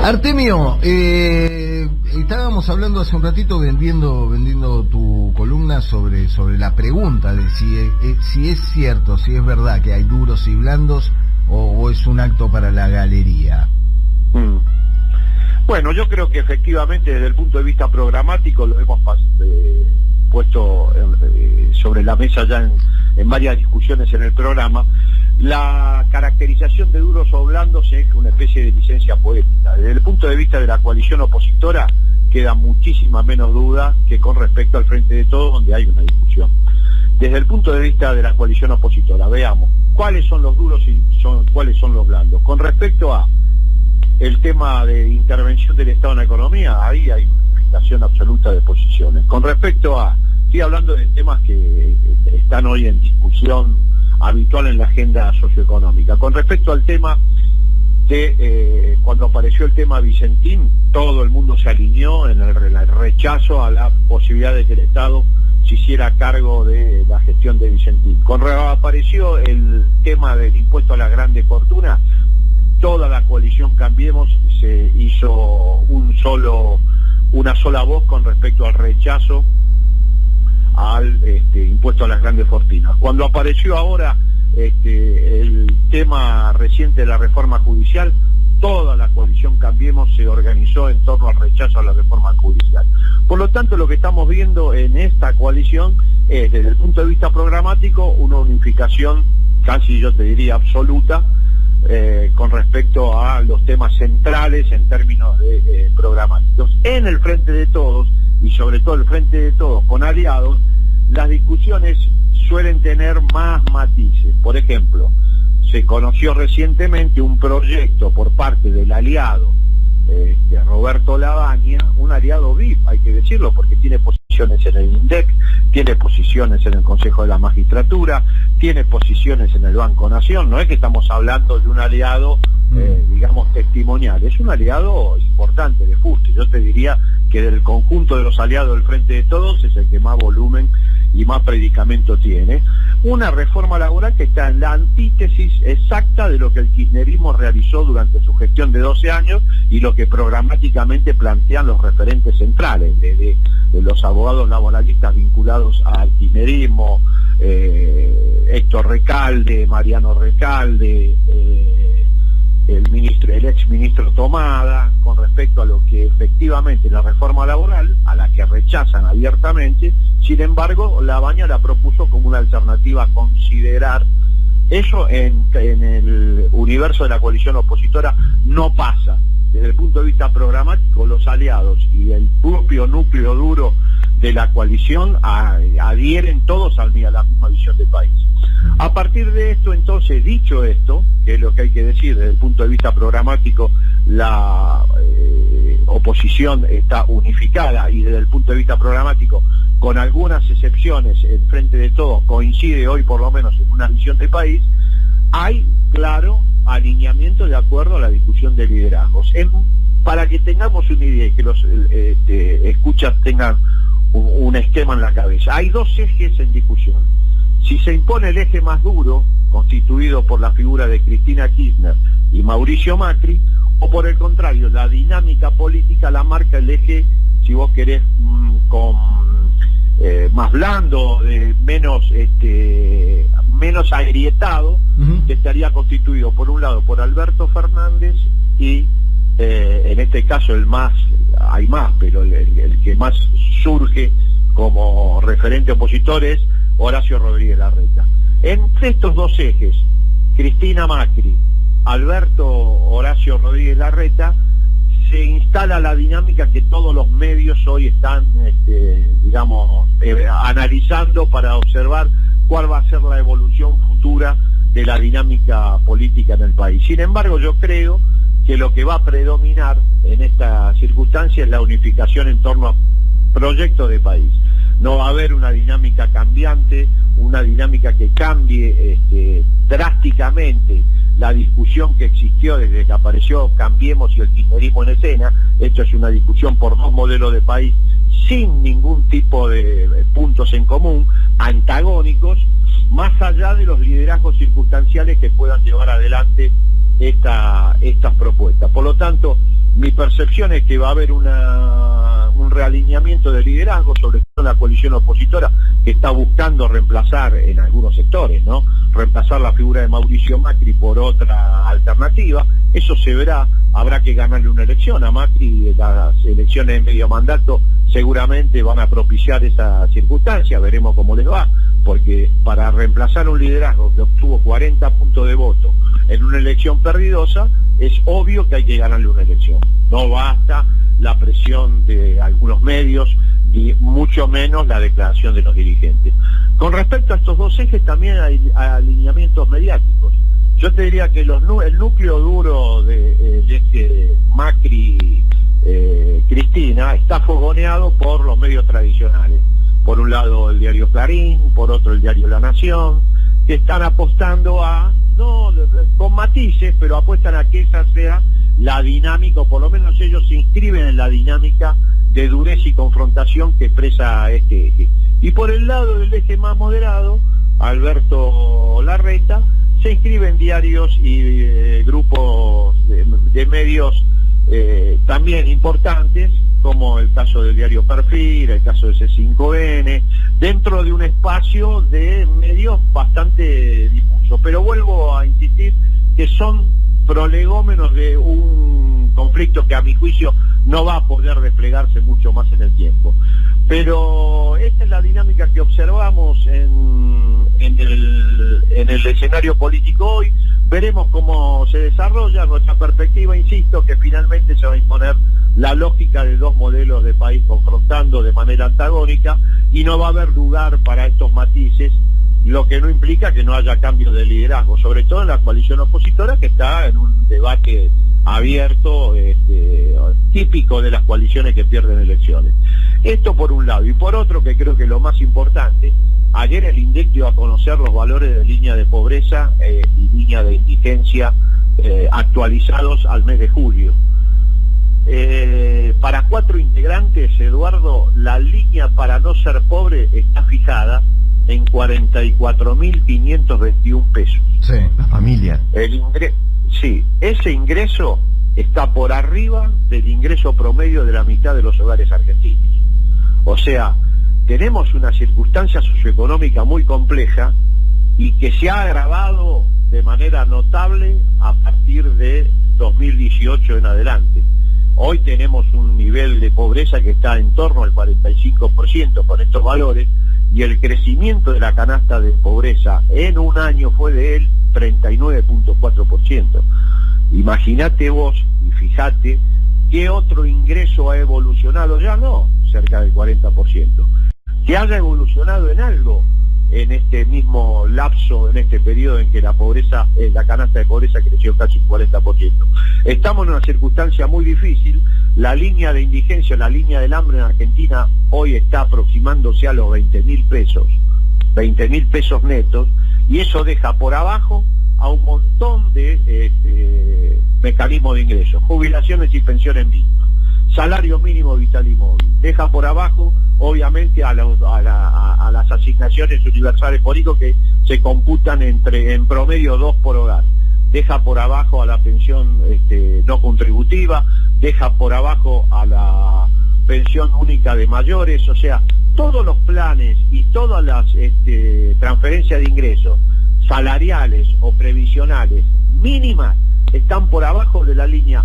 Artemio, estábamos hablando hace un ratito vendiendo tu columna sobre la pregunta de si es cierto, si es verdad que hay duros y blandos o es un acto para la galería. Bueno, yo creo que efectivamente desde el punto de vista programático lo hemos puesto sobre la mesa ya en varias discusiones en el programa. La caracterización de duros o blandos es una especie de licencia poética. Desde el punto de vista de la coalición opositora queda muchísima menos duda que con respecto al Frente de Todos, donde hay una discusión. Desde el punto de vista de la coalición opositora, veamos cuáles son los duros y cuáles son los blandos. Con respecto a el tema de intervención del Estado en la economía, ahí hay una unificación absoluta de posiciones. Con respecto a, estoy hablando de temas que están hoy en discusión habitual en la agenda socioeconómica. Con respecto al tema de cuando apareció el tema Vicentín, todo el mundo se alineó en el rechazo a la posibilidad de que el Estado se hiciera cargo de la gestión de Vicentín. Cuando apareció el tema del impuesto a la grande fortuna, toda la coalición Cambiemos se hizo una sola voz con respecto al rechazo al impuesto a las grandes fortunas. Cuando apareció ahora el tema reciente de la reforma judicial, toda la coalición Cambiemos se organizó en torno al rechazo a la reforma judicial. Por lo tanto, lo que estamos viendo en esta coalición es, desde el punto de vista programático, una unificación casi, yo te diría, absoluta con respecto a los temas centrales en términos de programáticos. En el Frente de Todos, y sobre todo el Frente de Todos con aliados, las discusiones suelen tener más matices. Por ejemplo, se conoció recientemente un proyecto por parte del aliado Roberto Lavagna, un aliado VIP, hay que decirlo, porque tiene posiciones en el INDEC, tiene posiciones en el Consejo de la Magistratura, tiene posiciones en el Banco Nación. No es que estamos hablando de un aliado, digamos, testimonial, es un aliado importante de fuste. Yo te diría que del conjunto de los aliados del Frente de Todos es el que más volumen y más predicamento tiene. Una reforma laboral que está en la antítesis exacta de lo que el kirchnerismo realizó durante su gestión de 12 años y lo que programáticamente plantean los referentes centrales de los abogados laboralistas vinculados al kirchnerismo, Héctor Recalde, Mariano Recalde, el ex ministro Tomada, con respecto a lo que efectivamente la reforma laboral, a la que rechazan abiertamente. Sin embargo, Lavagna la propuso como una alternativa a considerar. Eso en el universo de la coalición opositora no pasa. Desde el punto de vista programático, los aliados y el propio núcleo duro de la coalición adhieren todos a la misma visión del país. A partir de esto, entonces, dicho esto, que es lo que hay que decir desde el punto de vista programático, la oposición está unificada y desde el punto de vista programático, con algunas excepciones, el Frente de Todos coincide hoy por lo menos en una visión del país. Hay, claro, alineamiento de acuerdo a la discusión de liderazgos. Para que tengamos una idea y que los escuchas tengan un esquema en la cabeza, hay dos ejes en discusión. Si se impone el eje más duro, constituido por la figura de Cristina Kirchner y Mauricio Macri, o por el contrario, la dinámica política la marca el eje, si vos querés, más blando, menos agrietado, que estaría constituido por un lado por Alberto Fernández y en este caso hay más, pero el que más surge como referente opositor es Horacio Rodríguez Larreta. Entre estos dos ejes, Cristina Macri, Alberto Horacio Rodríguez Larreta, se instala la dinámica que todos los medios hoy están, analizando para observar cuál va a ser la evolución futura de la dinámica política en el país. Sin embargo, yo creo que lo que va a predominar en esta circunstancia es la unificación en torno a proyectos de país. No va a haber una dinámica cambiante, una dinámica que cambie drásticamente la discusión que existió desde que apareció Cambiemos y el kirchnerismo en escena. Esto es una discusión por dos modelos de país sin ningún tipo de puntos en común, antagónicos, más allá de los liderazgos circunstanciales que puedan llevar adelante estas propuestas. Por lo tanto, Mi percepción es que va a haber un realineamiento de liderazgo, sobre todo la coalición opositora, que está buscando reemplazar en algunos sectores, ¿no? Reemplazar la figura de Mauricio Macri por otra alternativa. Eso se verá, habrá que ganarle una elección a Macri. Las elecciones de medio mandato seguramente van a propiciar esa circunstancia, veremos cómo les va, porque para reemplazar un liderazgo que obtuvo 40 puntos de voto en una elección perdidosa, es obvio que hay que ganarle una elección. No basta la presión de algunos medios, ni mucho menos la declaración de los dirigentes. Con respecto a estos dos ejes, también hay alineamientos mediáticos. Yo te diría que el núcleo duro de Macri-Cristina está fogoneado por los medios tradicionales. Por un lado el diario Clarín, por otro el diario La Nación, que están apostando con matices, pero apuestan a que esa sea la dinámica, o por lo menos ellos se inscriben en la dinámica de dureza y confrontación que expresa este eje. Y por el lado del eje más moderado, Alberto Larreta se inscribe en diarios y grupos de medios también importantes, como el caso del diario Perfil, el caso de C5N, dentro de un espacio de medios bastante difuso. Pero vuelvo a insistir que son prolegómenos de un conflicto que a mi juicio no va a poder desplegarse mucho más en el tiempo. Pero esta es la dinámica que observamos en el escenario político hoy. Veremos cómo se desarrolla. Nuestra perspectiva, insisto, que finalmente se va a imponer la lógica de dos modelos de país confrontando de manera antagónica, y no va a haber lugar para estos matices, lo que no implica que no haya cambios de liderazgo, sobre todo en la coalición opositora, que está en un debate abierto, típico de las coaliciones que pierden elecciones. Esto por un lado, y por otro, que creo que es lo más importante, ayer el INDEC dio a conocer los valores de línea de pobreza y línea de indigencia actualizados al mes de julio. Para 4 integrantes, Eduardo, la línea para no ser pobre está fijada en 44.521 pesos. Sí, la familia. Sí, ese ingreso está por arriba del ingreso promedio de la mitad de los hogares argentinos. O sea, tenemos una circunstancia socioeconómica muy compleja y que se ha agravado de manera notable a partir de 2018 en adelante. Hoy tenemos un nivel de pobreza que está en torno al 45% con estos valores, y el crecimiento de la canasta de pobreza en un año fue del 39.4%. Imagínate vos y fíjate qué otro ingreso ha evolucionado, ya no cerca del 40%, que haya evolucionado en algo en este mismo lapso, en este periodo en que la canasta de pobreza creció casi un 40%. Estamos en una circunstancia muy difícil. La línea de indigencia, la línea del hambre en Argentina hoy está aproximándose a los 20.000 pesos netos, y eso deja por abajo a un montón de mecanismos de ingresos, jubilaciones y pensiones mínimas, salario mínimo vital y móvil, deja por abajo obviamente a las asignaciones universales por hijo, que se computan en promedio 2 por hogar, deja por abajo a la pensión no contributiva, deja por abajo a la pensión única de mayores. O sea, todos los planes y todas las transferencias de ingresos salariales o previsionales mínimas están por abajo de la línea,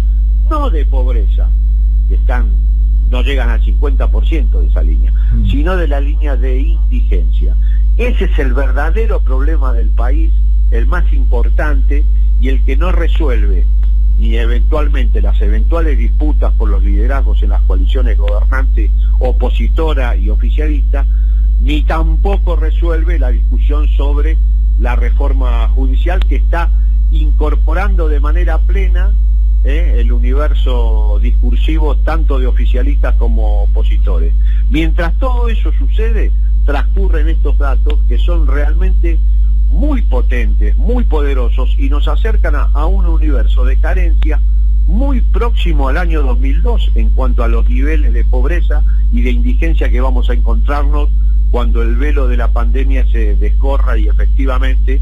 no de pobreza, que no llegan al 50% de esa línea, sino de la línea de indigencia. Ese es el verdadero problema del país, el más importante, y el que no resuelve ni eventualmente las eventuales disputas por los liderazgos en las coaliciones gobernantes, opositora y oficialista, ni tampoco resuelve la discusión sobre la reforma judicial, que está incorporando de manera plena el universo discursivo tanto de oficialistas como opositores. Mientras todo eso sucede, transcurren estos datos que son realmente muy potentes, muy poderosos, y nos acercan a un universo de carencia muy próximo al año 2002 en cuanto a los niveles de pobreza y de indigencia que vamos a encontrarnos cuando el velo de la pandemia se descorra y efectivamente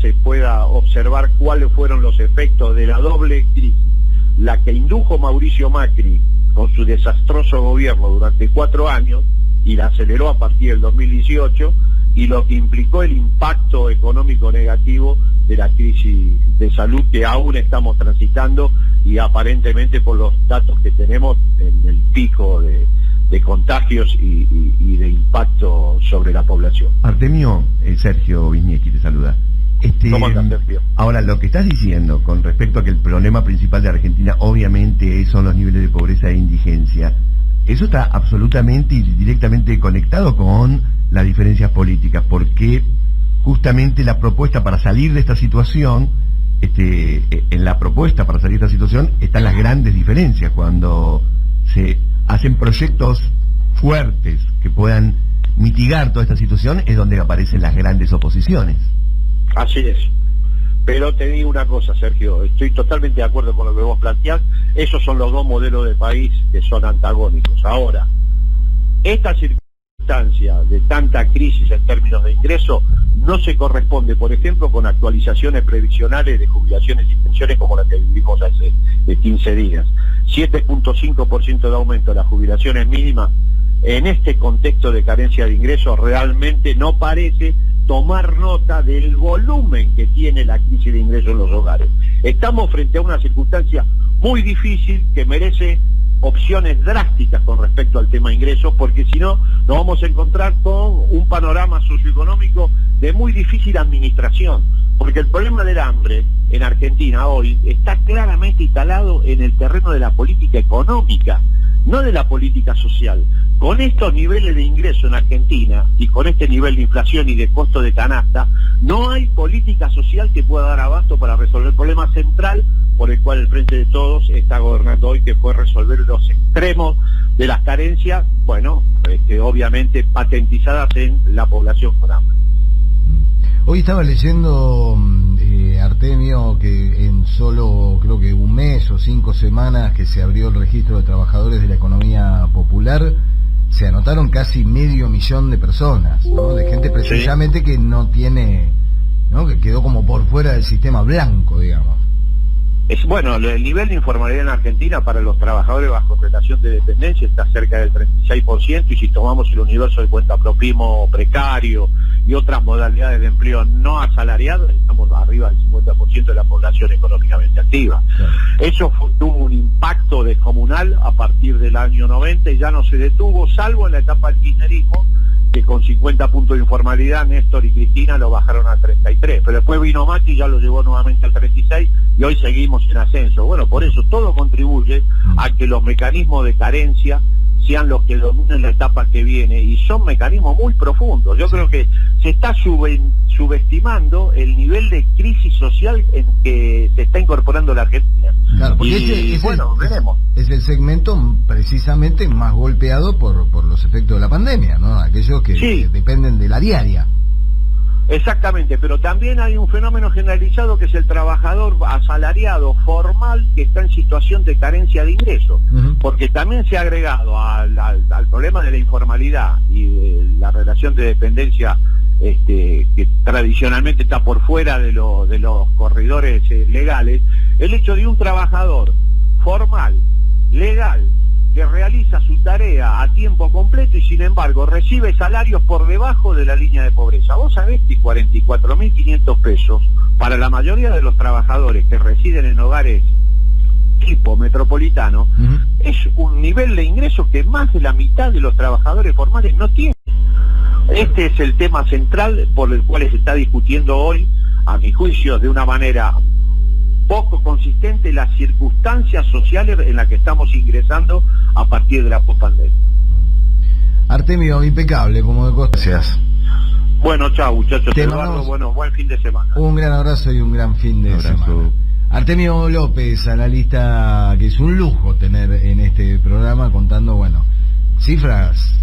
se pueda observar cuáles fueron los efectos de la doble crisis, la que indujo Mauricio Macri con su desastroso gobierno durante 4 años y la aceleró a partir del 2018, y lo que implicó el impacto económico negativo de la crisis de salud que aún estamos transitando, y aparentemente por los datos que tenemos en el pico de contagios y de impacto sobre la población. Artemio, Sergio Wisniewski te saluda. ¿Cómo andas, Sergio? Ahora, lo que estás diciendo con respecto a que el problema principal de Argentina obviamente son los niveles de pobreza e indigencia, eso está absolutamente y directamente conectado con las diferencias políticas, porque justamente la propuesta para salir de esta situación, en la propuesta para salir de esta situación están las grandes diferencias. Cuando se hacen proyectos fuertes que puedan mitigar toda esta situación, es donde aparecen las grandes oposiciones. Así es. Pero te digo una cosa, Sergio, estoy totalmente de acuerdo con lo que vos planteás. Esos son los dos modelos de país que son antagónicos. Ahora, esta circunstancia de tanta crisis en términos de ingreso no se corresponde, por ejemplo, con actualizaciones previsionales de jubilaciones y pensiones como la que vivimos hace 15 días. 7.5% de aumento de las jubilaciones mínimas en este contexto de carencia de ingresos realmente no parece tomar nota del volumen que tiene la crisis de ingresos en los hogares. Estamos frente a una circunstancia muy difícil que merece opciones drásticas con respecto al tema ingresos, porque si no nos vamos a encontrar con un panorama socioeconómico de muy difícil administración, porque el problema del hambre en Argentina hoy está claramente instalado en el terreno de la política económica, no de la política social. Con estos niveles de ingreso en Argentina y con este nivel de inflación y de costo de canasta, no hay política social que pueda dar abasto para resolver el problema central por el cual el Frente de Todos está gobernando hoy, que fue resolver los extremos de las carencias, bueno, obviamente patentizadas en la población con hambre. Hoy estaba leyendo, Artemio, que en solo creo que un mes o 5 semanas que se abrió el registro de trabajadores de la economía popular, se anotaron casi 500.000 de personas, ¿no? De gente precisamente que no tiene, ¿no? Que quedó como por fuera del sistema blanco, digamos. Bueno, el nivel de informalidad en Argentina para los trabajadores bajo relación de dependencia está cerca del 36%, y si tomamos el universo de cuentapropismo precario y otras modalidades de empleo no asalariados, estamos arriba del 50% de la población económicamente activa. Claro. Eso tuvo un impacto descomunal a partir del año 90 y ya no se detuvo, salvo en la etapa del kirchnerismo, que con 50 puntos de informalidad Néstor y Cristina lo bajaron a 33, pero después vino Macri y ya lo llevó nuevamente al 36 y hoy seguimos en ascenso. Bueno, por eso todo contribuye a que los mecanismos de carencia sean los que dominen la etapa que viene, y son mecanismos muy profundos. Yo creo que se está subestimando el nivel de crisis social en que se está incorporando la Argentina. Claro, porque veremos. Es el segmento precisamente más golpeado por los efectos de la pandemia, ¿no? Aquellos que dependen de la diaria. Exactamente, pero también hay un fenómeno generalizado que es el trabajador asalariado formal que está en situación de carencia de ingresos, porque también se ha agregado al problema de la informalidad y de la relación de dependencia que tradicionalmente está por fuera de los corredores legales, el hecho de un trabajador formal, legal, que realiza su tarea a tiempo completo y sin embargo recibe salarios por debajo de la línea de pobreza. Vos sabés que 44.500 pesos para la mayoría de los trabajadores que residen en hogares tipo metropolitano es un nivel de ingreso que más de la mitad de los trabajadores formales no tienen. Este es el tema central por el cual se está discutiendo hoy, a mi juicio, de una manera poco consistente las circunstancias sociales en las que estamos ingresando a partir de la pospandemia. Artemio, impecable, como de cosas. Gracias. Bueno, chao, muchachos. Eduardo, bueno, buen fin de semana. Un gran abrazo y un gran fin de semana. Artemio López, analista que es un lujo tener en este programa, contando, bueno, cifras